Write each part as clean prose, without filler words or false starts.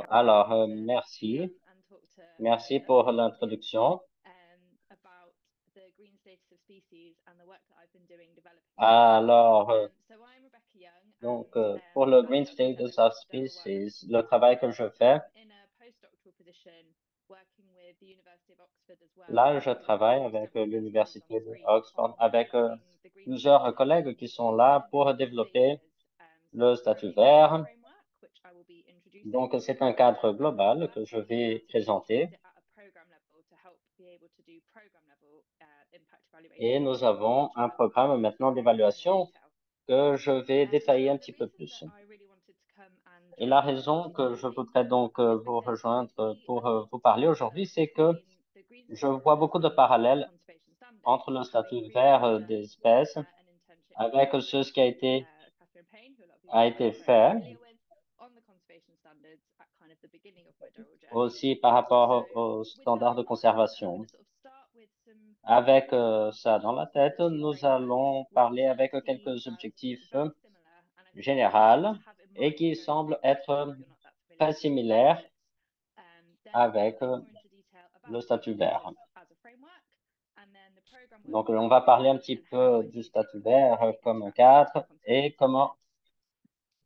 Alors, merci. Merci pour l'introduction. Alors, pour le Green Status of Species, le travail que je fais, là, je travaille avec l'Université d'Oxford, avec plusieurs collègues qui sont là pour développer le statut vert. Donc, c'est un cadre global que je vais présenter. Et nous avons un programme maintenant d'évaluation que je vais détailler un petit peu plus. Et la raison que je voudrais donc vous rejoindre pour vous parler aujourd'hui, c'est que je vois beaucoup de parallèles entre le statut vert des espèces avec ce qui a été fait aussi par rapport aux standards de conservation. Avec ça dans la tête, nous allons parler avec quelques objectifs généraux et qui semblent être très similaires avec le statut vert. Donc, on va parler un petit peu du statut vert comme un cadre et comment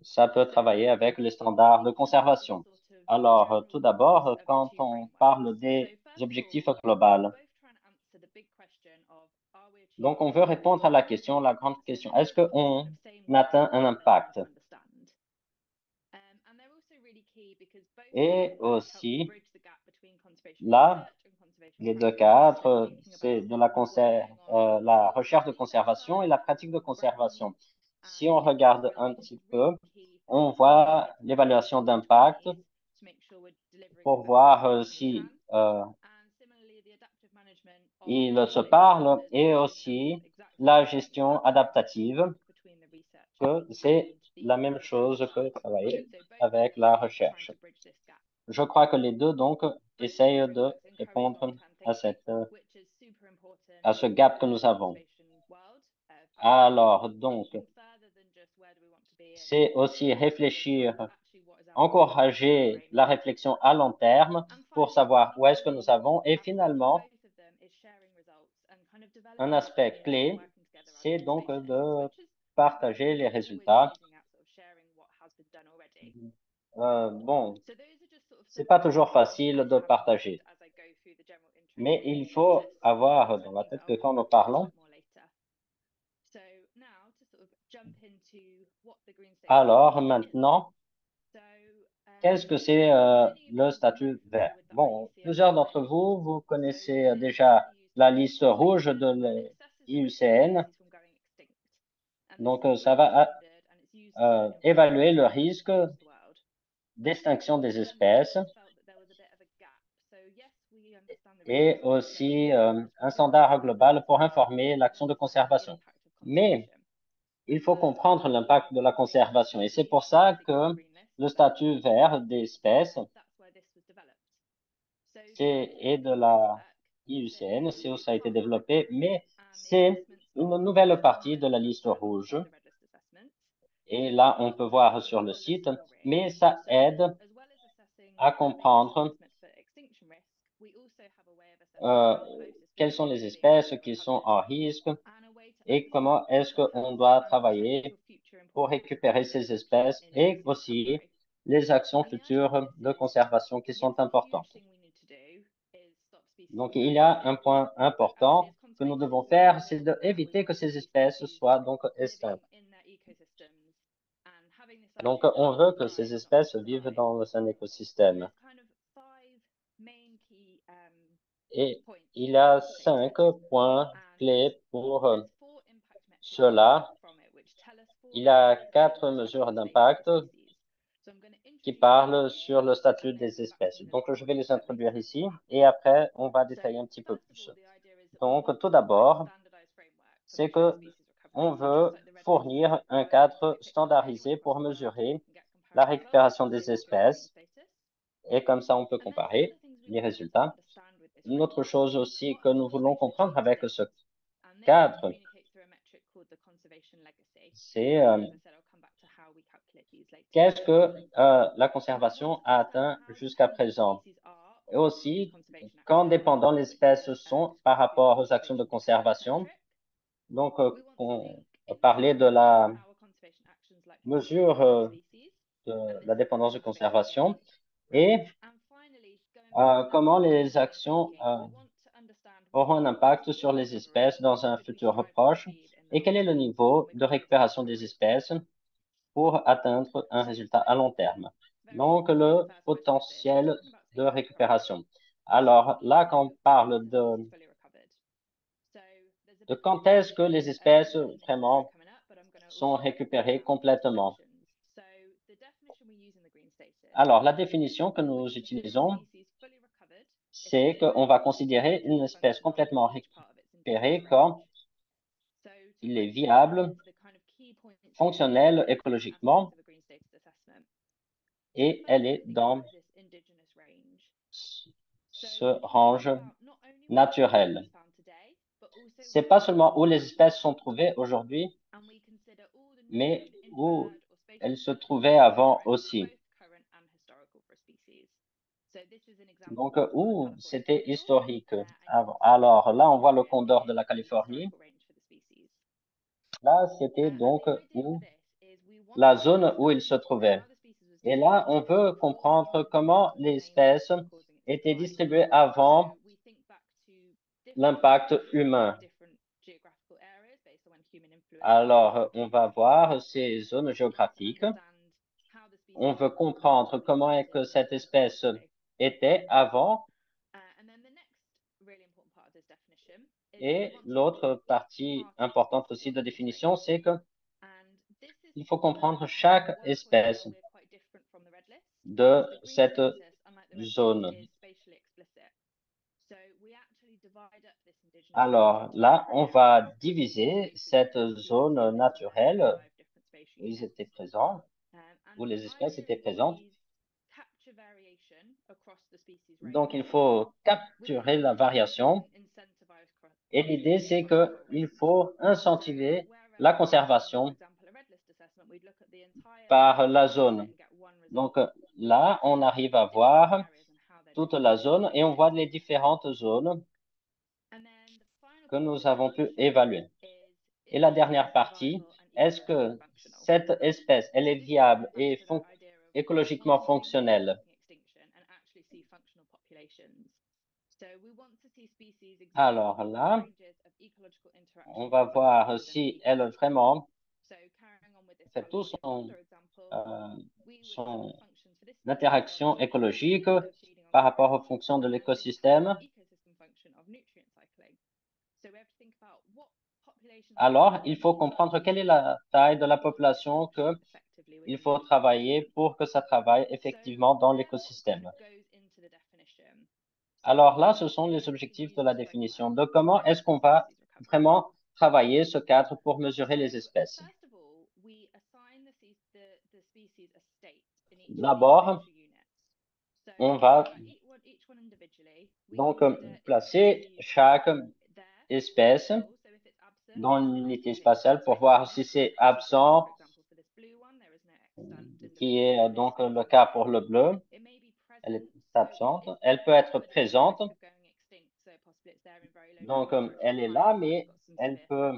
ça peut travailler avec les standards de conservation. Alors, tout d'abord, quand on parle des objectifs globaux, donc on veut répondre à la question, la grande question, est-ce qu'on atteint un impact? Et aussi, là, les deux cadres, c'est de la recherche de conservation et la pratique de conservation. Si on regarde un petit peu, on voit l'évaluation d'impact pour voir si il se parle et aussi la gestion adaptative, que c'est la même chose que travailler avec la recherche. Je crois que les deux, donc, essayent de répondre à ce gap que nous avons. Alors, donc, c'est aussi réfléchir, encourager la réflexion à long terme pour savoir où est-ce que nous avons. Et finalement, un aspect clé, c'est donc de partager les résultats. Bon, c'est pas toujours facile de partager, mais il faut avoir dans la tête que quand nous parlons, alors maintenant, qu'est-ce que c'est le statut vert? Bon, plusieurs d'entre vous, vous connaissez déjà la liste rouge de l'IUCN. Donc, ça va évaluer le risque d'extinction des espèces et aussi un standard global pour informer l'action de conservation. Mais il faut comprendre l'impact de la conservation et c'est pour ça que le statut vert des espèces et de la IUCN, c'est où ça a été développé, mais c'est une nouvelle partie de la liste rouge. Et là, on peut voir sur le site, mais ça aide à comprendre quelles sont les espèces qui sont en risque et comment est-ce qu'on doit travailler pour récupérer ces espèces et aussi les actions futures de conservation qui sont importantes. Donc, il y a un point important que nous devons faire, c'est d'éviter que ces espèces soient donc extinctes. Donc, on veut que ces espèces vivent dans un écosystème. Et il y a 5 points clés pour cela. Il y a 4 mesures d'impact qui parlent sur le statut des espèces. Donc, je vais les introduire ici et après, on va détailler un petit peu plus. Donc, tout d'abord, c'est que on veut fournir un cadre standardisé pour mesurer la récupération des espèces et comme ça, on peut comparer les résultats. Une autre chose aussi que nous voulons comprendre avec ce cadre, c'est qu'est-ce que la conservation a atteint jusqu'à présent? Et aussi, quand dépendant les espèces sont par rapport aux actions de conservation. Donc, on parlait de la mesure de la dépendance de conservation et comment les actions auront un impact sur les espèces dans un futur proche et quel est le niveau de récupération des espèces pour atteindre un résultat à long terme. Donc, le potentiel de récupération. Alors là, quand on parle de quand est-ce que les espèces vraiment sont récupérées complètement. Alors, la définition que nous utilisons, c'est qu'on va considérer une espèce complètement récupérée quand il est viable, fonctionnel écologiquement, et elle est dans ce range naturel. C'est pas seulement où les espèces sont trouvées aujourd'hui, mais où elles se trouvaient avant aussi. Donc, où c'était historique avant. Alors, là, on voit le condor de la Californie. Là, c'était donc où la zone où il se trouvait. Et là, on veut comprendre comment les espèces étaient distribuées avant l'impact humain. Alors, on va voir ces zones géographiques. On veut comprendre comment est que cette espèce était avant. Et l'autre partie importante aussi de définition, c'est que il faut comprendre chaque espèce de cette zone. Alors là, on va diviser cette zone naturelle où ils étaient présents, où les espèces étaient présentes. Donc, il faut capturer la variation. Et l'idée, c'est qu'il faut incentiver la conservation par la zone. Donc là, on arrive à voir toute la zone et on voit les différentes zones que nous avons pu évaluer. Et la dernière partie, est-ce que cette espèce, elle est viable et écologiquement fonctionnelle? Alors là, on va voir si elle vraiment fait tout son interaction écologique par rapport aux fonctions de l'écosystème. Alors, il faut comprendre quelle est la taille de la population qu'il faut travailler pour que ça travaille effectivement dans l'écosystème. Alors là, ce sont les objectifs de la définition de comment est-ce qu'on va vraiment travailler ce cadre pour mesurer les espèces. D'abord, on va donc placer chaque espèce dans une unité spatiale pour voir si c'est absent, qui est donc le cas pour le bleu. Elle est absente. Elle peut être présente. Donc, elle est là, mais elle peut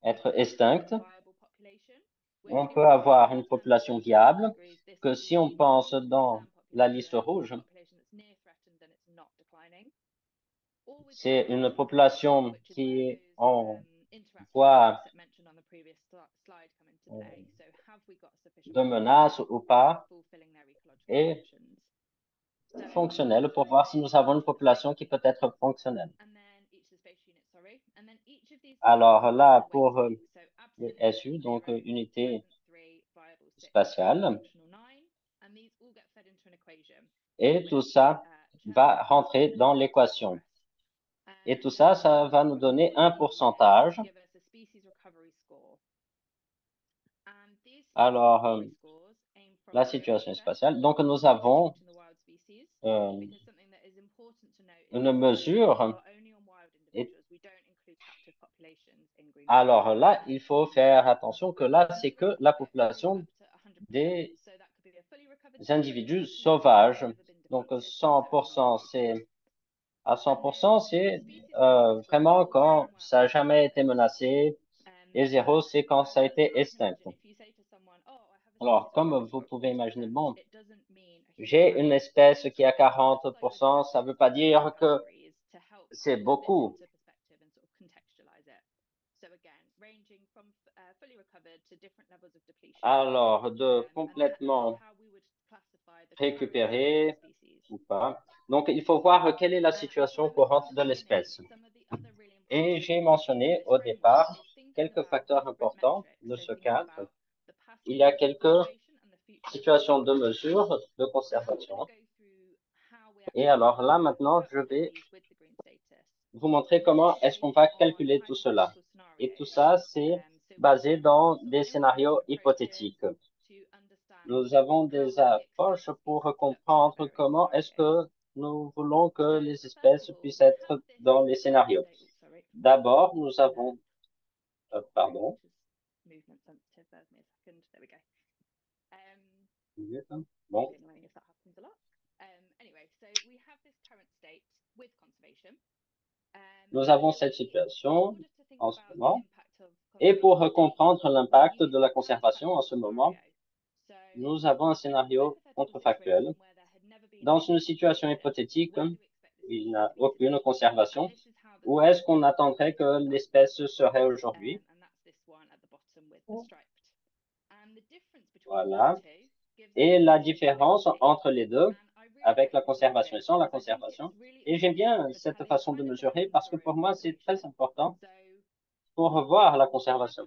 être extincte. On peut avoir une population viable, que si on pense dans la liste rouge, c'est une population qui est en voie de menace ou pas, et fonctionnelle pour voir si nous avons une population qui peut être fonctionnelle. Alors là, pour les SU, donc unité spatiale, et tout ça va rentrer dans l'équation. Et tout ça, ça va nous donner un pourcentage. Alors, la situation spatiale. Donc, nous avons une mesure. Alors là, il faut faire attention que là, c'est que la population des individus sauvages. Donc 100%, c'est à 100%, c'est vraiment quand ça n'a jamais été menacé, et 0, c'est quand ça a été extinct. Alors, comme vous pouvez imaginer, bon, j'ai une espèce qui a 40%, ça ne veut pas dire que c'est beaucoup. Alors, de complètement récupérer ou pas. Donc, il faut voir quelle est la situation courante de l'espèce. Et j'ai mentionné au départ quelques facteurs importants de ce cadre. Il y a quelques situations de mesure de conservation. Et alors là, maintenant, je vais vous montrer comment est-ce qu'on va calculer tout cela. Et tout ça, c'est basé dans des scénarios hypothétiques. Nous avons des approches pour comprendre comment est-ce que nous voulons que les espèces puissent être dans les scénarios. D'abord, nous avons, pardon. Bon. Nous avons cette situation en ce moment. Et pour comprendre l'impact de la conservation en ce moment, nous avons un scénario contrefactuel. Dans une situation hypothétique, il n'y a aucune conservation. Où est-ce qu'on attendrait que l'espèce serait aujourd'hui? Voilà. Et la différence entre les deux, avec la conservation et sans la conservation. Et j'aime bien cette façon de mesurer parce que pour moi, c'est très important pour voir la conservation.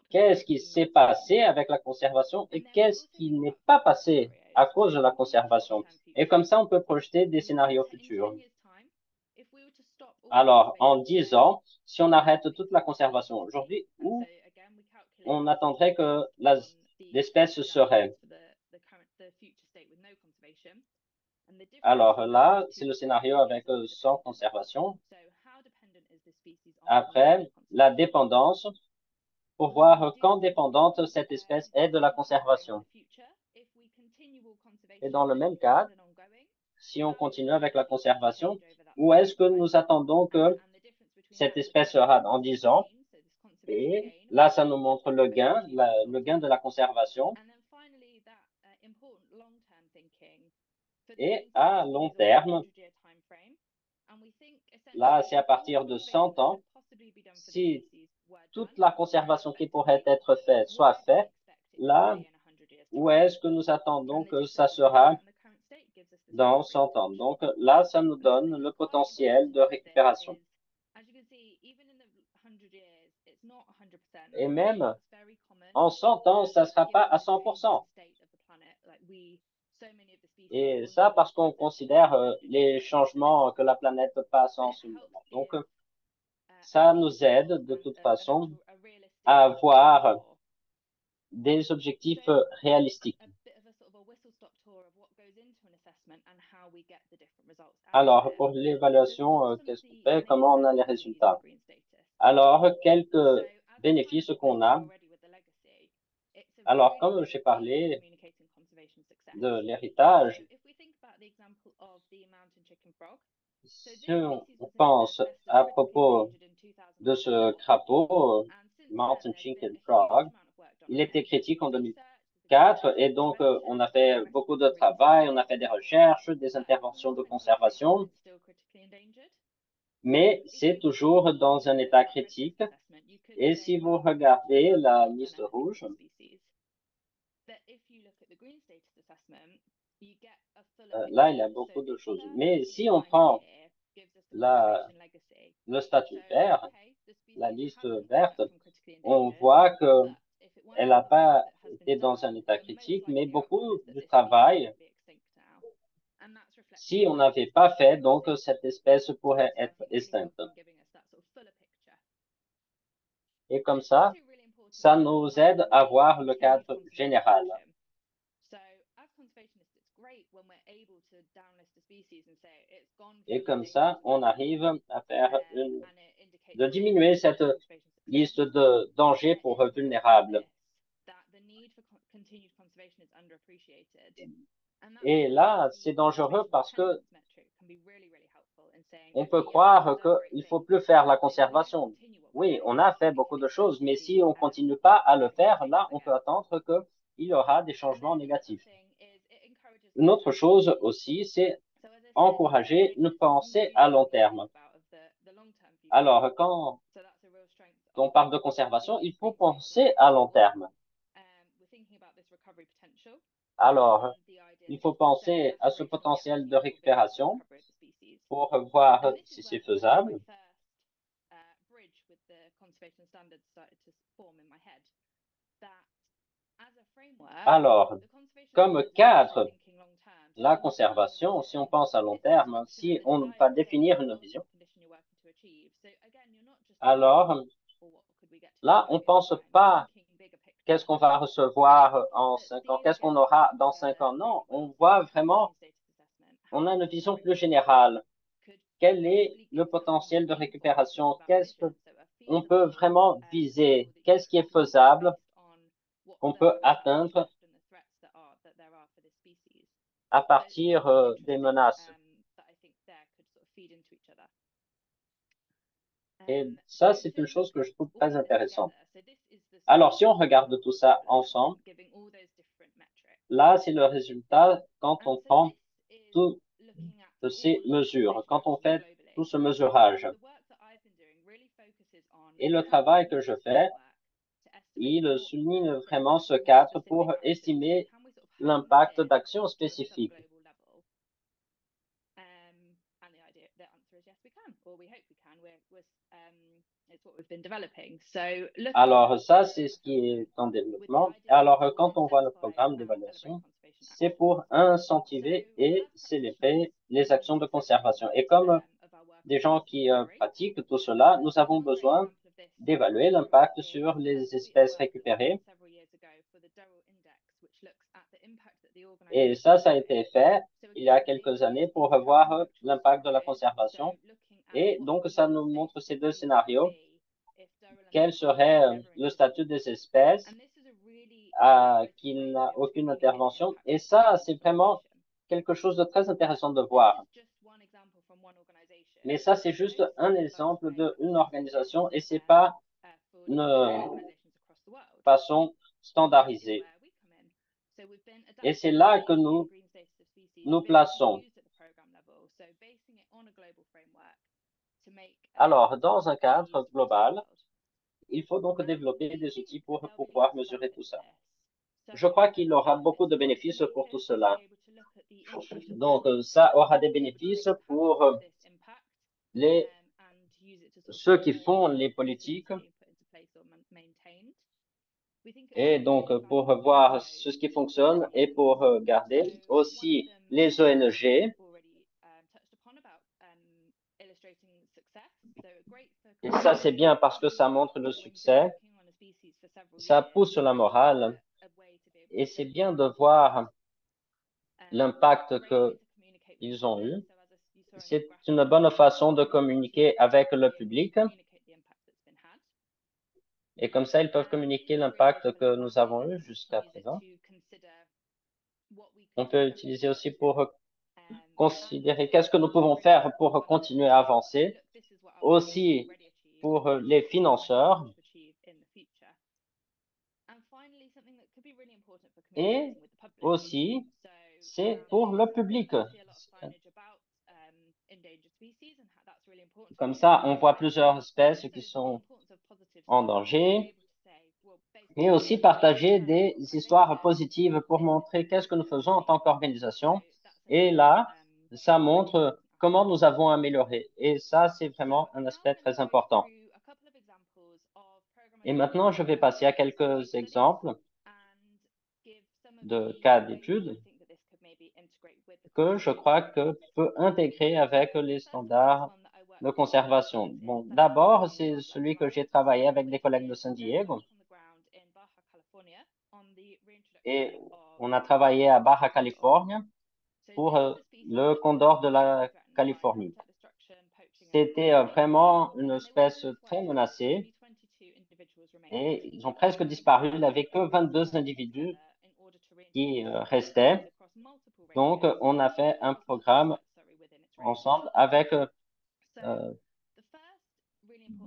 Qu'est-ce qui s'est passé avec la conservation et qu'est-ce qui n'est pas passé à cause de la conservation? Et comme ça, on peut projeter des scénarios futurs. Alors, en 10 ans, si on arrête toute la conservation aujourd'hui, où on attendrait que l'espèce serait? Alors là, c'est le scénario avec sans conservation. Après, la dépendance, pour voir quand dépendante cette espèce est de la conservation. Et dans le même cas, si on continue avec la conservation, où est-ce que nous attendons que cette espèce sera dans 10 ans? Et là, ça nous montre le gain de la conservation. Et à long terme, là, c'est à partir de 100 ans, si toute la conservation qui pourrait être faite soit faite, là, où est-ce que nous attendons que ça sera dans 100 ans? Donc là, ça nous donne le potentiel de récupération. Et même en 100 ans, ça ne sera pas à 100%. Et ça parce qu'on considère les changements que la planète passe en ce moment. Donc, ça nous aide de toute façon à avoir des objectifs réalistiques. Alors, pour l'évaluation, qu'est-ce qu'on fait? Comment on a les résultats? Alors, quelques bénéfices qu'on a. Alors, comme j'ai parlé de l'héritage, si on pense à propos de ce crapaud, Mountain Chicken Frog, il était critique en 2004 et donc on a fait beaucoup de travail, on a fait des recherches, des interventions de conservation, mais c'est toujours dans un état critique. Et si vous regardez la liste rouge, là, il y a beaucoup de choses. Mais si on prend le statut vert, la liste verte, on voit que elle n'a pas été dans un état critique, mais beaucoup du travail, si on n'avait pas fait, donc cette espèce pourrait être extincte. Et comme ça nous aide à voir le cadre général. Et comme ça, on arrive à faire de diminuer cette liste de dangers pour vulnérables. Et là, c'est dangereux parce que on peut croire qu'il faut plus faire la conservation. Oui, on a fait beaucoup de choses, mais si on continue pas à le faire, là, on peut attendre qu'il y aura des changements négatifs. Une autre chose aussi, c'est encourager une pensée à long terme. Alors, quand on parle de conservation, il faut penser à long terme. Alors, il faut penser à ce potentiel de récupération pour voir si c'est faisable. Alors, comme cadre, la conservation, si on pense à long terme, si on va définir une vision, alors là, on pense pas qu'est-ce qu'on va recevoir en 5 ans, qu'est-ce qu'on aura dans 5 ans. Non, on voit vraiment, on a une vision plus générale. Quel est le potentiel de récupération? Qu'est-ce qu'on peut vraiment viser? Qu'est-ce qui est faisable qu'on peut atteindre à partir des menaces? Et ça, c'est une chose que je trouve très intéressante. Alors, si on regarde tout ça ensemble, là, c'est le résultat quand on prend toutes ces mesures, quand on fait tout ce mesurage. Et le travail que je fais, il souligne vraiment ce cadre pour estimer l'impact d'actions spécifiques. Alors, ça, c'est ce qui est en développement. Alors, quand on voit le programme d'évaluation, c'est pour incentiver et célébrer les actions de conservation. Et comme des gens qui pratiquent tout cela, nous avons besoin d'évaluer l'impact sur les espèces récupérées. Et ça a été fait il y a quelques années pour revoir l'impact de la conservation. Et donc, ça nous montre ces deux scénarios. Quel serait le statut des espèces qui n'a aucune intervention? Et ça, c'est vraiment quelque chose de très intéressant de voir. Mais ça, c'est juste un exemple d'une organisation et c'est pas une façon standardisée. Et c'est là que nous plaçons. Alors, dans un cadre global, il faut donc développer des outils pour pouvoir mesurer tout ça. Je crois qu'il y aura beaucoup de bénéfices pour tout cela. Donc, ça aura des bénéfices pour ceux qui font les politiques. Et donc, pour voir ce qui fonctionne et pour garder aussi les ONG. Et ça, c'est bien parce que ça montre le succès. Ça pousse la morale. Et c'est bien de voir l'impact qu'ils ont eu. C'est une bonne façon de communiquer avec le public. Et comme ça, ils peuvent communiquer l'impact que nous avons eu jusqu'à présent. On peut utiliser aussi pour considérer qu'est-ce que nous pouvons faire pour continuer à avancer. Aussi pour les financeurs. Et aussi, c'est pour le public. Comme ça, on voit plusieurs espèces qui sont en danger. Et aussi partager des histoires positives pour montrer qu'est-ce que nous faisons en tant qu'organisation. Et là, ça montre comment nous avons amélioré. Et ça, c'est vraiment un aspect très important. Et maintenant, je vais passer à quelques exemples de cas d'études que je crois que peut intégrer avec les standards de conservation. Bon, d'abord, c'est celui que j'ai travaillé avec des collègues de San Diego. Et on a travaillé à Baja California pour le condor de la Californie. C'était vraiment une espèce très menacée. et ils ont presque disparu. Il n'y avait que 22 individus qui restaient. Donc, on a fait un programme ensemble avec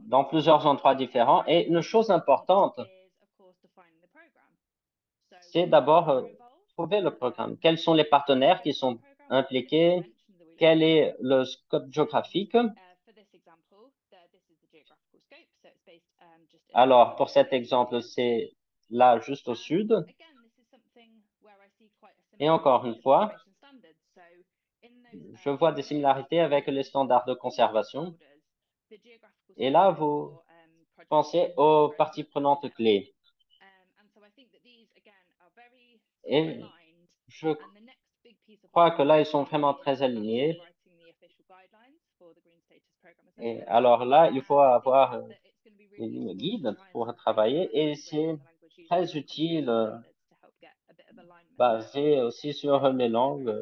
dans plusieurs endroits différents. Et une chose importante, c'est d'abord trouver le programme. Quels sont les partenaires qui sont impliqués? Quel est le scope géographique? Alors, pour cet exemple, c'est là, juste au sud. Et encore une fois, je vois des similarités avec les standards de conservation. Et là, vous pensez aux parties prenantes clés. Et je crois que là, ils sont vraiment très alignés. Et alors là, il faut avoir une guide pour travailler et c'est très utile, basé aussi sur les langues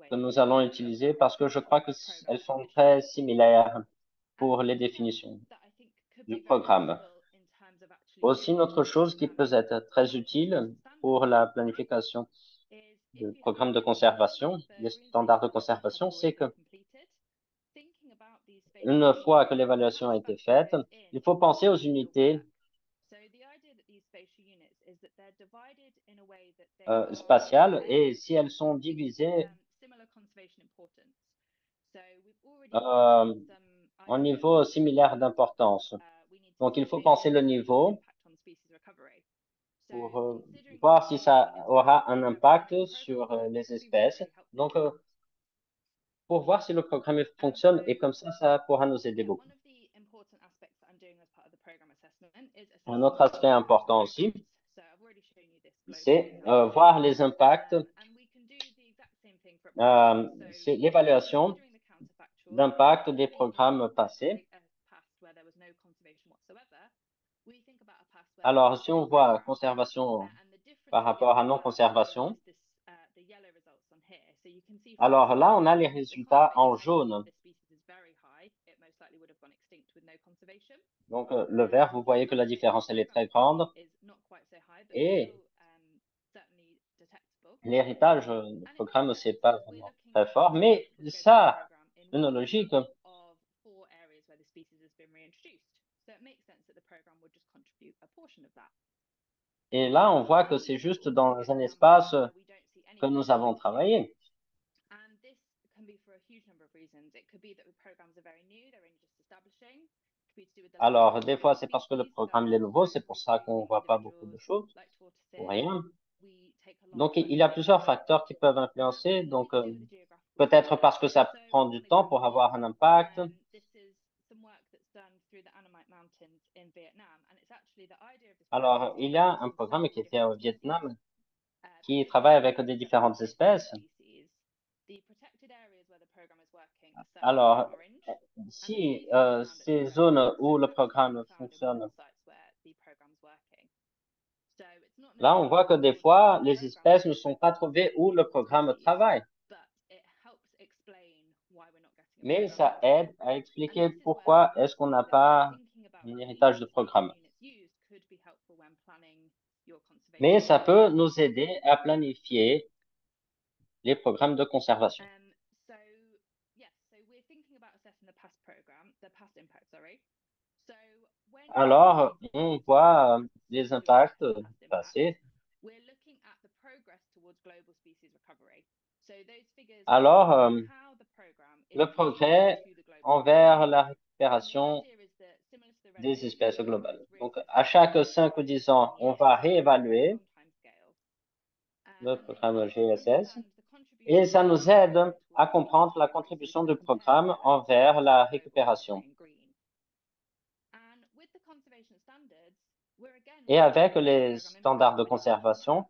que nous allons utiliser parce que je crois que elles sont très similaires pour les définitions du programme. Aussi, une autre chose qui peut être très utile pour la planification du programme de conservation, les standards de conservation, c'est que une fois que l'évaluation a été faite, il faut penser aux unités spatiales et si elles sont divisées euh, en niveau similaire d'importance. Donc, il faut penser le niveau pour voir si ça aura un impact sur les espèces. Donc, pour voir si le programme fonctionne et comme ça pourra nous aider beaucoup. Un autre aspect important aussi, c'est voir les impacts. C'est l'évaluation d'impact des programmes passés. Alors, si on voit conservation par rapport à non-conservation, alors là, on a les résultats en jaune. Donc, le vert, vous voyez que la différence, elle est très grande. Et l'héritage du programme, c'est pas vraiment très fort, mais ça a une logique. Et là, on voit que c'est juste dans un espace que nous avons travaillé. Alors, des fois, c'est parce que le programme est nouveau, c'est pour ça qu'on ne voit pas beaucoup de choses, ou rien. Donc, il y a plusieurs facteurs qui peuvent influencer. Donc, peut-être parce que ça prend du temps pour avoir un impact. Alors, il y a un programme qui était au Vietnam qui travaille avec des différentes espèces. Alors, si ces zones où le programme fonctionne, là, on voit que des fois, les espèces ne sont pas trouvées où le programme travaille. Mais ça aide à expliquer pourquoi est-ce qu'on n'a pas un héritage de programme. Mais ça peut nous aider à planifier les programmes de conservation. Alors, on voit les impacts passés. Alors, le progrès envers la récupération des espèces globales. Donc, à chaque 5 ou 10 ans, on va réévaluer le programme GSS et ça nous aide à comprendre la contribution du programme envers la récupération. Et avec les standards de conservation,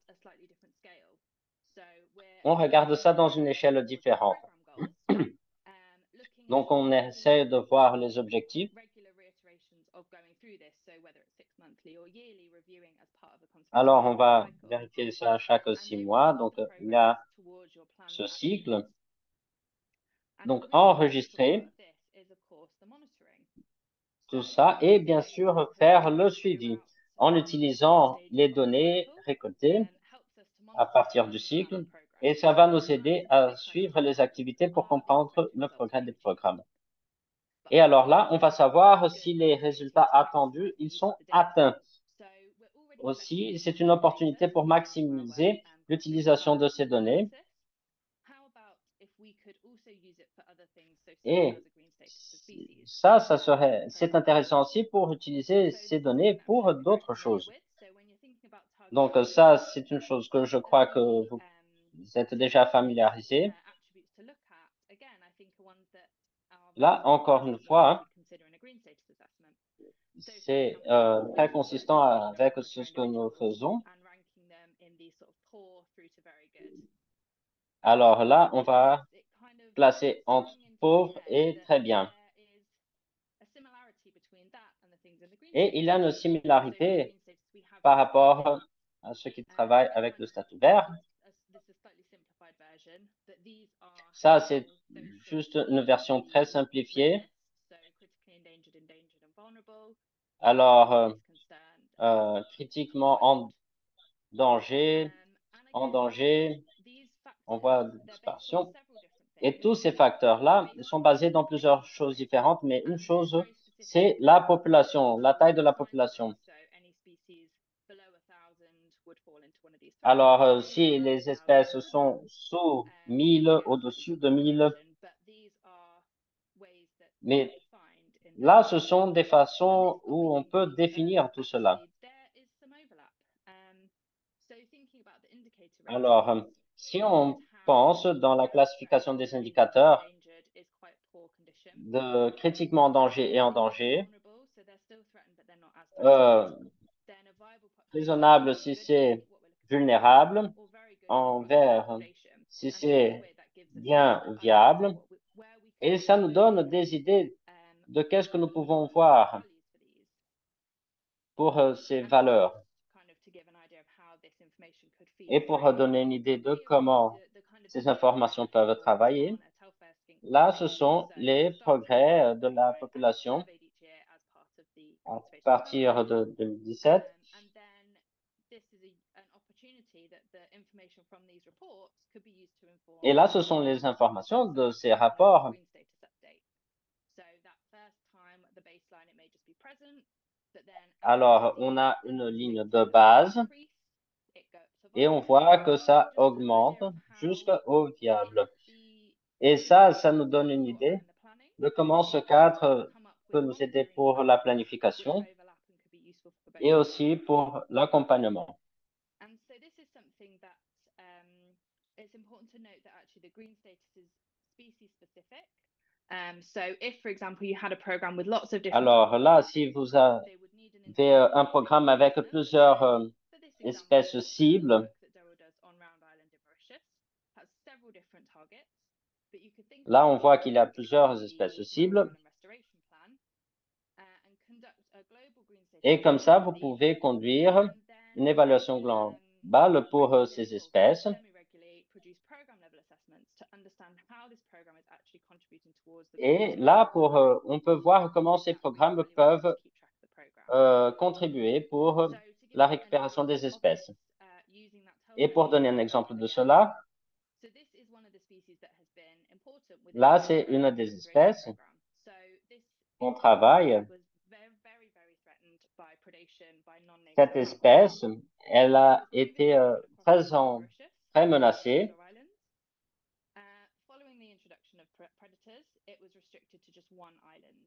on regarde ça dans une échelle différente. Donc, on essaie de voir les objectifs. Alors, on va vérifier ça chaque 6 mois. Donc, il y a ce cycle. Donc, enregistrer tout ça et bien sûr faire le suivi. en utilisant les données récoltées à partir du cycle, et ça va nous aider à suivre les activités pour comprendre le progrès des programmes. Et alors là, on va savoir si les résultats attendus, ils sont atteints. Aussi, c'est une opportunité pour maximiser l'utilisation de ces données. Et c'est intéressant aussi pour utiliser ces données pour d'autres choses. Donc ça, c'est une chose que je crois que vous êtes déjà familiarisé. Là, encore une fois, c'est très consistant avec ce que nous faisons. Alors là, on va placer entre pauvre et très bien. Et il y a une similarité par rapport à ceux qui travaillent avec le statut vert. Ça, c'est juste une version très simplifiée. Alors, critiquement en danger, on voit dispersion. Et tous ces facteurs-là sont basés dans plusieurs choses différentes, mais une chose, c'est la population, la taille de la population. Alors, si les espèces sont sous 1000, au-dessus de 1000, mais là, ce sont des façons où on peut définir tout cela. Alors, si on pense dans la classification des indicateurs de critiquement en danger et en danger, raisonnable si c'est vulnérable, en vert si c'est bien ou viable, et ça nous donne des idées de qu'est-ce que nous pouvons voir pour ces valeurs. Et pour donner une idée de comment ces informations peuvent travailler, là, ce sont les progrès de la population à partir de 2017. Et là, ce sont les informations de ces rapports. Alors, on a une ligne de base et on voit que ça augmente jusqu'au viable. Et ça nous donne une idée de comment ce cadre peut nous aider pour la planification et aussi pour l'accompagnement. Alors là, si vous avez un programme avec plusieurs espèces cibles, là, on voit qu'il y a plusieurs espèces cibles. Et comme ça, vous pouvez conduire une évaluation globale pour ces espèces. Et là, on peut voir comment ces programmes peuvent contribuer pour la récupération des espèces. Et pour donner un exemple de cela, là, c'est une des espèces qu'on travaille. Cette espèce, elle a été très menacée.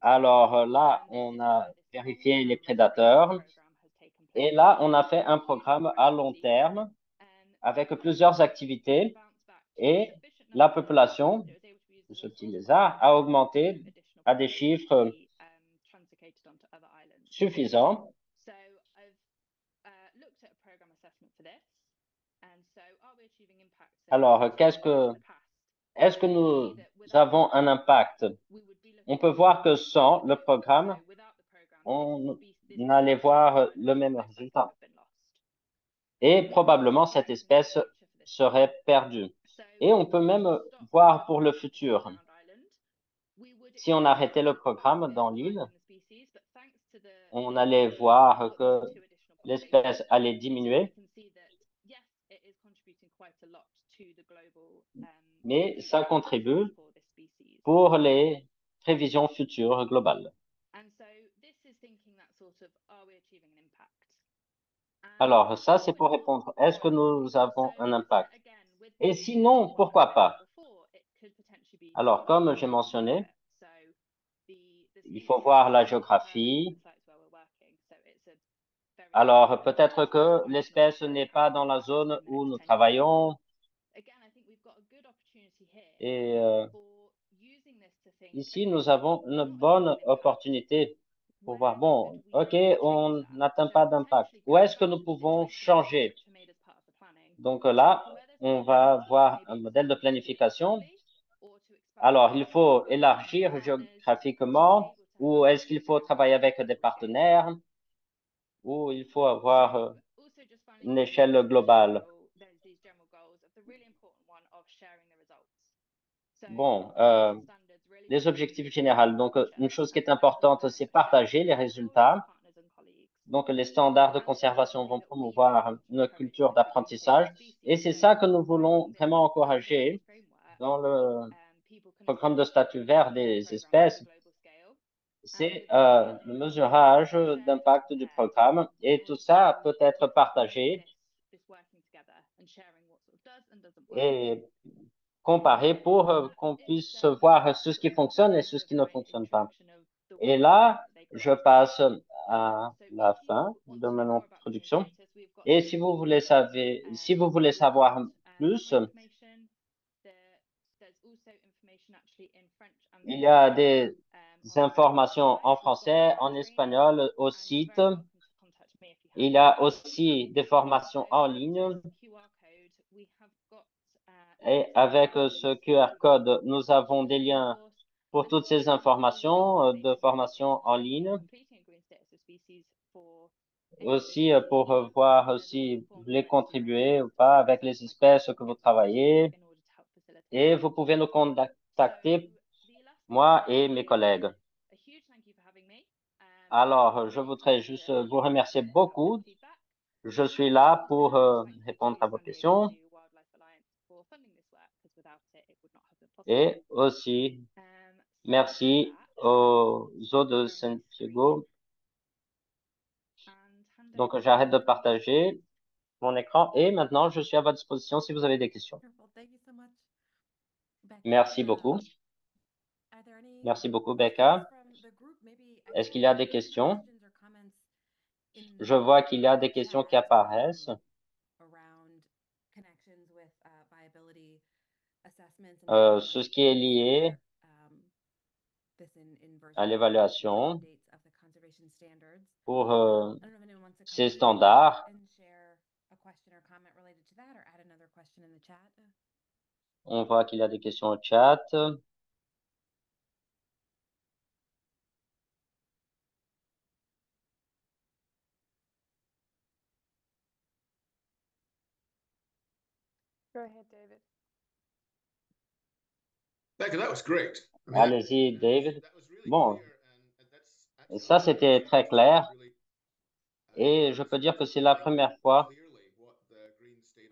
Alors là, on a vérifié les prédateurs et là, on a fait un programme à long terme avec plusieurs activités et la population de ce petit lézard a augmenté à des chiffres suffisants. Alors, est-ce que nous avons un impact? On peut voir que sans le programme, on allait voir le même résultat. Et probablement, cette espèce serait perdue. Et on peut même voir pour le futur. Si on arrêtait le programme dans l'île, on allait voir que l'espèce allait diminuer, mais ça contribue pour les prévisions futures globales. Alors, ça, c'est pour répondre, est-ce que nous avons un impact? Et sinon, pourquoi pas? Alors, comme j'ai mentionné, il faut voir la géographie. Alors, peut-être que l'espèce n'est pas dans la zone où nous travaillons. Et ici, nous avons une bonne opportunité pour voir, bon, OK, on n'atteint pas d'impact. Où est-ce que nous pouvons changer? Donc là, on va voir un modèle de planification. Alors, il faut élargir géographiquement, ou est-ce qu'il faut travailler avec des partenaires, ou il faut avoir une échelle globale? Bon, les objectifs généraux. Donc, une chose qui est importante, c'est partager les résultats. Donc, les standards de conservation vont promouvoir une culture d'apprentissage. Et c'est ça que nous voulons vraiment encourager dans le programme de statut vert des espèces. C'est le mesurage d'impact du programme et tout ça peut être partagé et comparé pour qu'on puisse voir ce qui fonctionne et ce qui ne fonctionne pas. Et là, je passe à la fin de mon introduction. Et si vous voulez savoir plus, il y a des informations en français, en espagnol au site. Il y a aussi des formations en ligne. Et avec ce QR code, nous avons des liens pour toutes ces informations de formation en ligne. Aussi pour voir si vous voulez contribuer ou pas avec les espèces que vous travaillez. Et vous pouvez nous contacter, moi et mes collègues. Alors, je voudrais juste vous remercier beaucoup. Je suis là pour répondre à vos questions. Et aussi, merci aux eaux de Santiago. Donc, j'arrête de partager mon écran et maintenant, je suis à votre disposition si vous avez des questions. Merci beaucoup. Merci beaucoup, Becca. Est-ce qu'il y a des questions? Je vois qu'il y a des questions qui apparaissent. Ce qui est lié à l'évaluation pour ces standards. On voit qu'il y a des questions au chat. Go ahead, David. Allez-y, David. Bon, ça, c'était très clair. Et je peux dire que c'est la première fois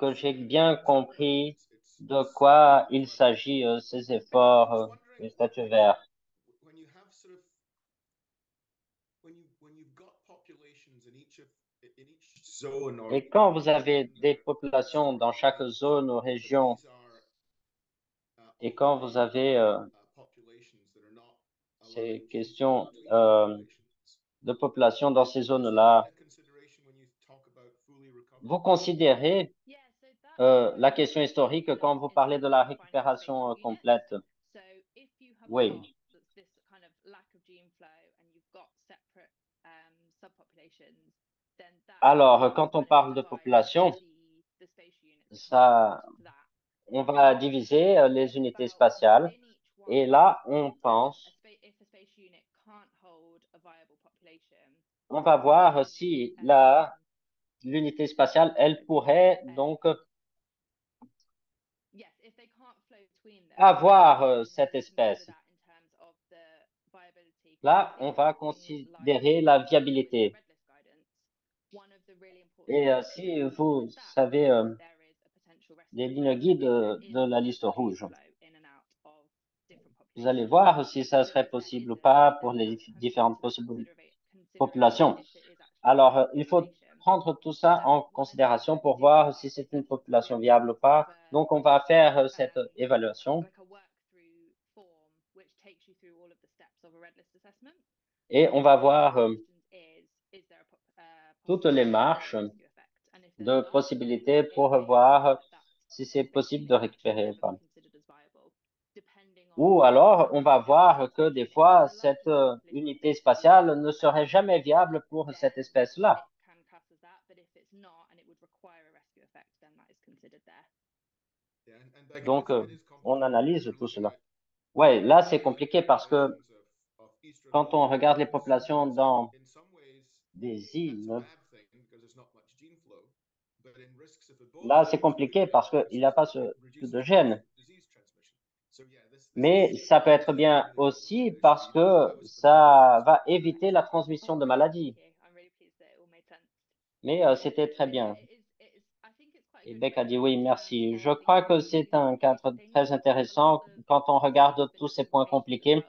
que j'ai bien compris de quoi il s'agit, ces efforts du statut vert. Et quand vous avez des populations dans chaque zone ou région, et quand vous avez ces questions de population dans ces zones-là, vous considérez la question historique quand vous parlez de la récupération complète. Oui. Alors, quand on parle de population, ça, on va diviser les unités spatiales et là, on pense, on va voir si l'unité spatiale, elle pourrait donc avoir cette espèce. Là, on va considérer la viabilité. Et si vous savez des lignes guides de la liste rouge, vous allez voir si ça serait possible ou pas pour les différentes populations. Alors, il faut prendre tout ça en considération pour voir si c'est une population viable ou pas. Donc, on va faire cette évaluation et on va voir toutes les marches de possibilités pour voir si c'est possible de récupérer ou pas. Ou alors, on va voir que des fois, cette unité spatiale ne serait jamais viable pour cette espèce-là. Donc, on analyse tout cela. Ouais, là, c'est compliqué parce que quand on regarde les populations dans des îles, là, c'est compliqué parce qu'il n'y a pas plus de gènes. Mais ça peut être bien aussi parce que ça va éviter la transmission de maladies. Mais c'était très bien. Et Beck a dit oui, merci. Je crois que c'est un cadre très intéressant quand on regarde tous ces points compliqués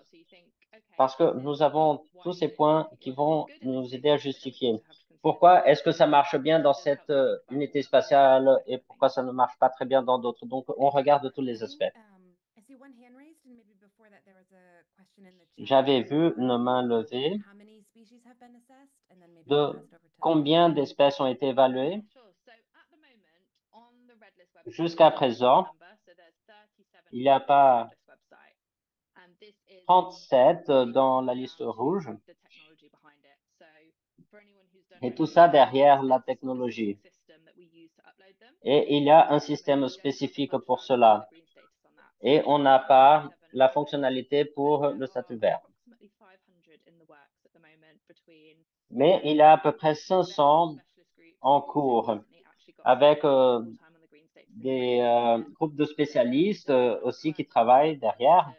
parce que nous avons tous ces points qui vont nous aider à justifier. Pourquoi est-ce que ça marche bien dans cette unité spatiale et pourquoi ça ne marche pas très bien dans d'autres? Donc, on regarde tous les aspects. J'avais vu une main levée de combien d'espèces ont été évaluées. Jusqu'à présent, il n'y a pas 37 dans la liste rouge. Et tout ça derrière la technologie. Et il y a un système spécifique pour cela. Et on n'a pas la fonctionnalité pour le statut vert. Mais il y a à peu près 500 en cours avec des groupes de spécialistes aussi qui travaillent derrière.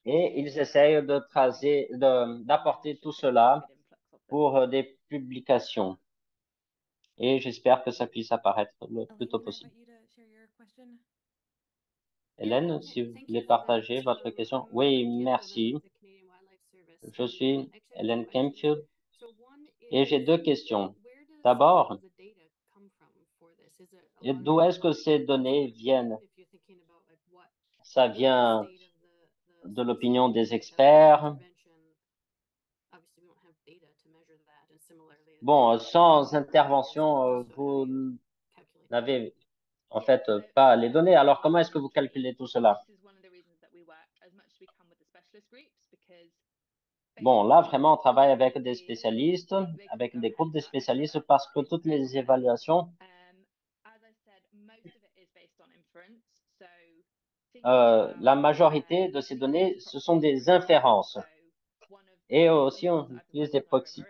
Et ils essayent d'apporter tout cela pour des publications. Et j'espère que ça puisse apparaître le plus tôt possible. Hélène, si vous voulez partager votre question. Oui, merci. Je suis Hélène Kempfield et j'ai deux questions. D'abord, d'où est-ce que ces données viennent? Ça vient de l'opinion des experts. Bon, sans intervention, vous n'avez en fait pas les données. Alors, comment est-ce que vous calculez tout cela? Bon, là, vraiment, on travaille avec des spécialistes, avec des groupes de spécialistes parce que toutes les évaluations, la majorité de ces données, ce sont des inférences. Et aussi, on utilise des proxys.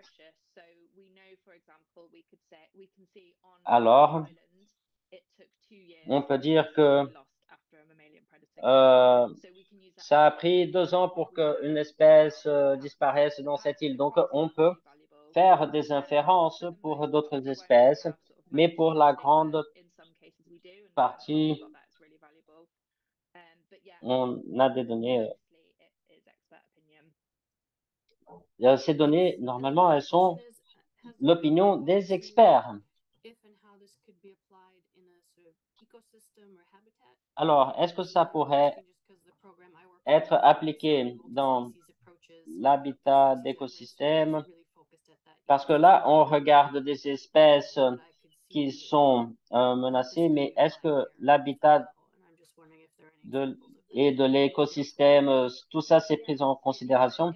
Alors, on peut dire que ça a pris 2 ans pour qu'une espèce disparaisse dans cette île. Donc, on peut faire des inférences pour d'autres espèces, mais pour la grande partie, on a des données. Ces données, normalement, elles sont l'opinion des experts. Alors, est-ce que ça pourrait être appliqué dans l'habitat d'écosystème? Parce que là, on regarde des espèces qui sont menacées, mais est-ce que l'habitat et de l'écosystème, tout ça, c'est pris en considération?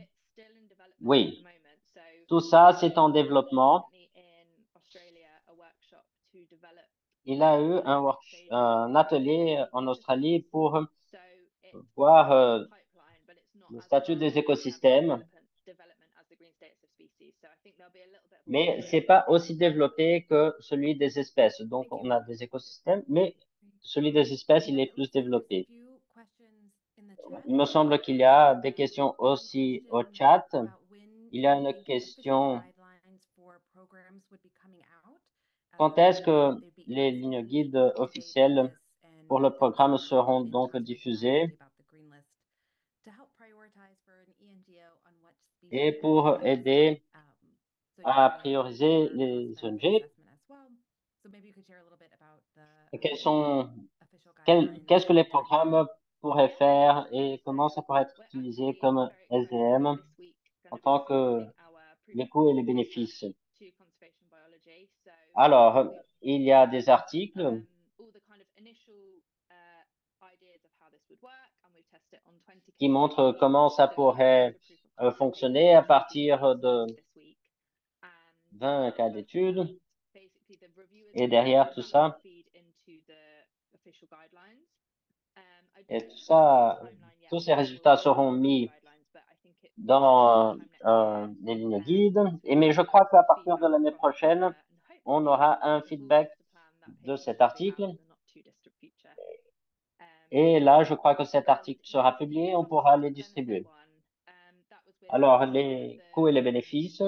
Oui. Tout ça, c'est en développement. Il a eu un atelier en Australie pour voir le statut des écosystèmes, mais c'est pas aussi développé que celui des espèces. Donc, on a des écosystèmes, mais celui des espèces, il est plus développé. Il me semble qu'il y a des questions aussi au chat. Il y a une question Quand est-ce que les lignes guides officielles pour le programme seront donc diffusées? Et pour aider à prioriser les ONG, qu'est-ce que les programmes pourraient faire et comment ça pourrait être utilisé comme SDM en tant que les coûts et les bénéfices? Alors, il y a des articles qui montrent comment ça pourrait fonctionner à partir de 20 cas d'études. Et derrière tout ça, et tout ça, tous ces résultats seront mis dans les lignes guides. Mais je crois qu'à partir de l'année prochaine, on aura un feedback de cet article. Et là, je crois que cet article sera publié, on pourra les distribuer. Alors, les coûts et les bénéfices.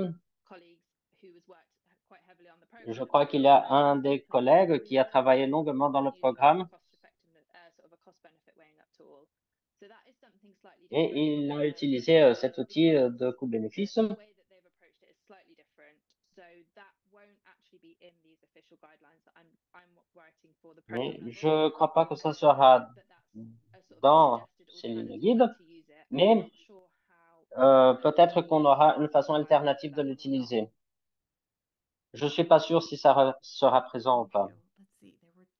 Je crois qu'il y a un des collègues qui a travaillé longuement dans le programme et il a utilisé cet outil de coût-bénéfice. Mais je ne crois pas que ça sera dans ces lignes guides, mais peut-être qu'on aura une façon alternative de l'utiliser. Je ne suis pas sûr si ça sera présent ou pas.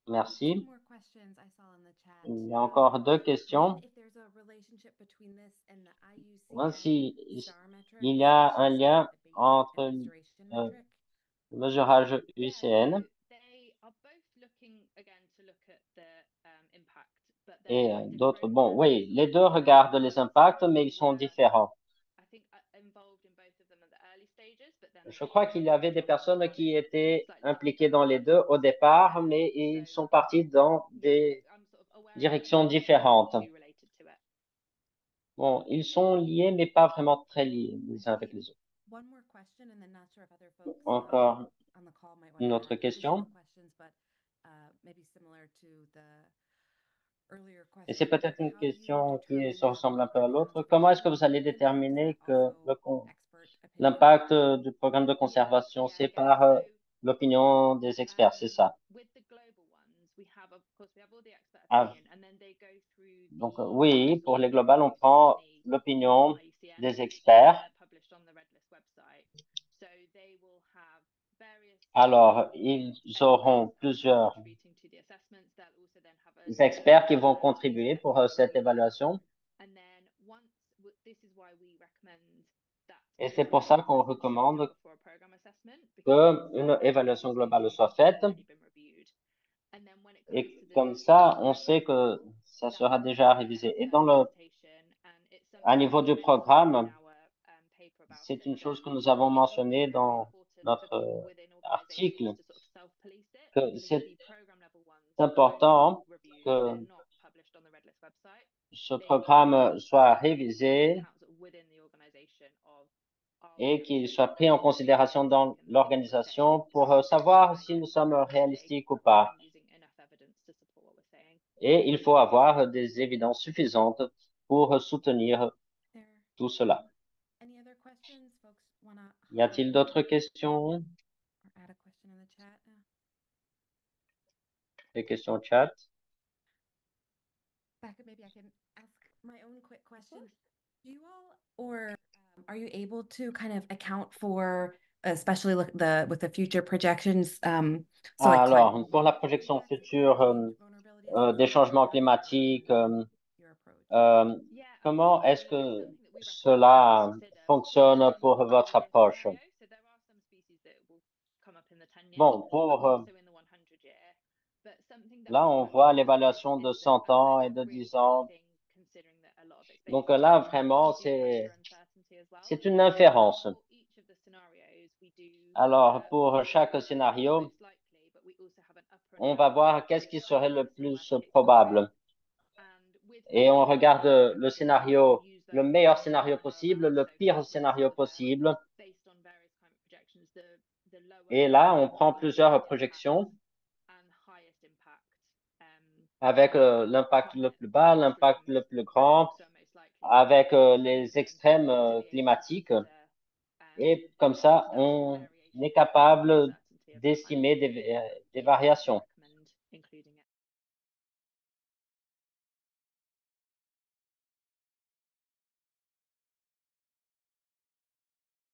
Merci. Il y a encore deux questions. Voici, il y a un lien entre le mesurage UCN et d'autres. Bon, oui, les deux regardent les impacts, mais ils sont différents. Je crois qu'il y avait des personnes qui étaient impliquées dans les deux au départ, mais ils sont partis dans des directions différentes. Bon, ils sont liés, mais pas vraiment très liés les uns avec les autres. Encore une autre question. Et c'est peut-être une question qui se ressemble un peu à l'autre. Comment est-ce que vous allez déterminer que l'impact du programme de conservation, c'est par l'opinion des experts, c'est ça? Ah, donc oui, pour les globales, on prend l'opinion des experts. Alors, ils auront plusieurs experts qui vont contribuer pour cette évaluation. Et c'est pour ça qu'on recommande qu'une évaluation globale soit faite. Et comme ça, on sait que ça sera déjà révisé. Et à niveau du programme, c'est une chose que nous avons mentionnée dans notre article, que c'est important que ce programme soit révisé et qu'il soit pris en considération dans l'organisation pour savoir si nous sommes réalistiques ou pas. Et il faut avoir des évidences suffisantes pour soutenir tout cela. Y a-t-il d'autres questions? Des questions au chat? Maybe I can ask my own quick question. Do you all, or are you able to kind of account for, especially with the future projections? Alors, pour la projection future des changements climatiques, comment est-ce que cela fonctionne pour votre approche? Bon, là, on voit l'évaluation de 100 ans et de 10 ans. Donc là, vraiment, c'est une inférence. Alors, pour chaque scénario, on va voir qu'est-ce qui serait le plus probable. Et on regarde le scénario, le meilleur scénario possible, le pire scénario possible. Et là, on prend plusieurs projections avec l'impact le plus bas, l'impact le plus grand, avec les extrêmes climatiques. Et comme ça, on est capable d'estimer des variations.